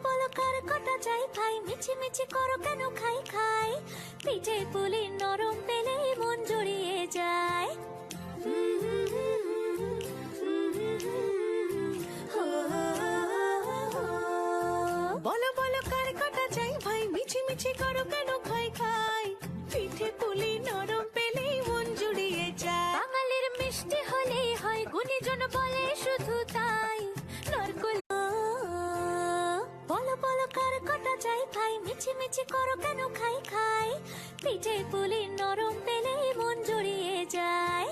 বলো কার কটা চাই ভাই, মিছি মিছি করো কেন খাই খাই, পিঠে পুলি নরম পেলে মন জড়িয়ে যায়। বলো বলো কার কটা চাই ভাই, মিছি মিছি করো কেন খাই খাই, পিঠে পুলি নরম পেলে মন জুড়িয়ে যায়। বাঙালির মিষ্টি হলেই হয়, গুণীজন বলে শুধু তাই, নরকল। বলো বলো কার কটা চাই ভাই, মিছি মিছি করো কেন খাই খাই, পিঠে পুলি নরম পেলে মন জড়িয়ে যায়।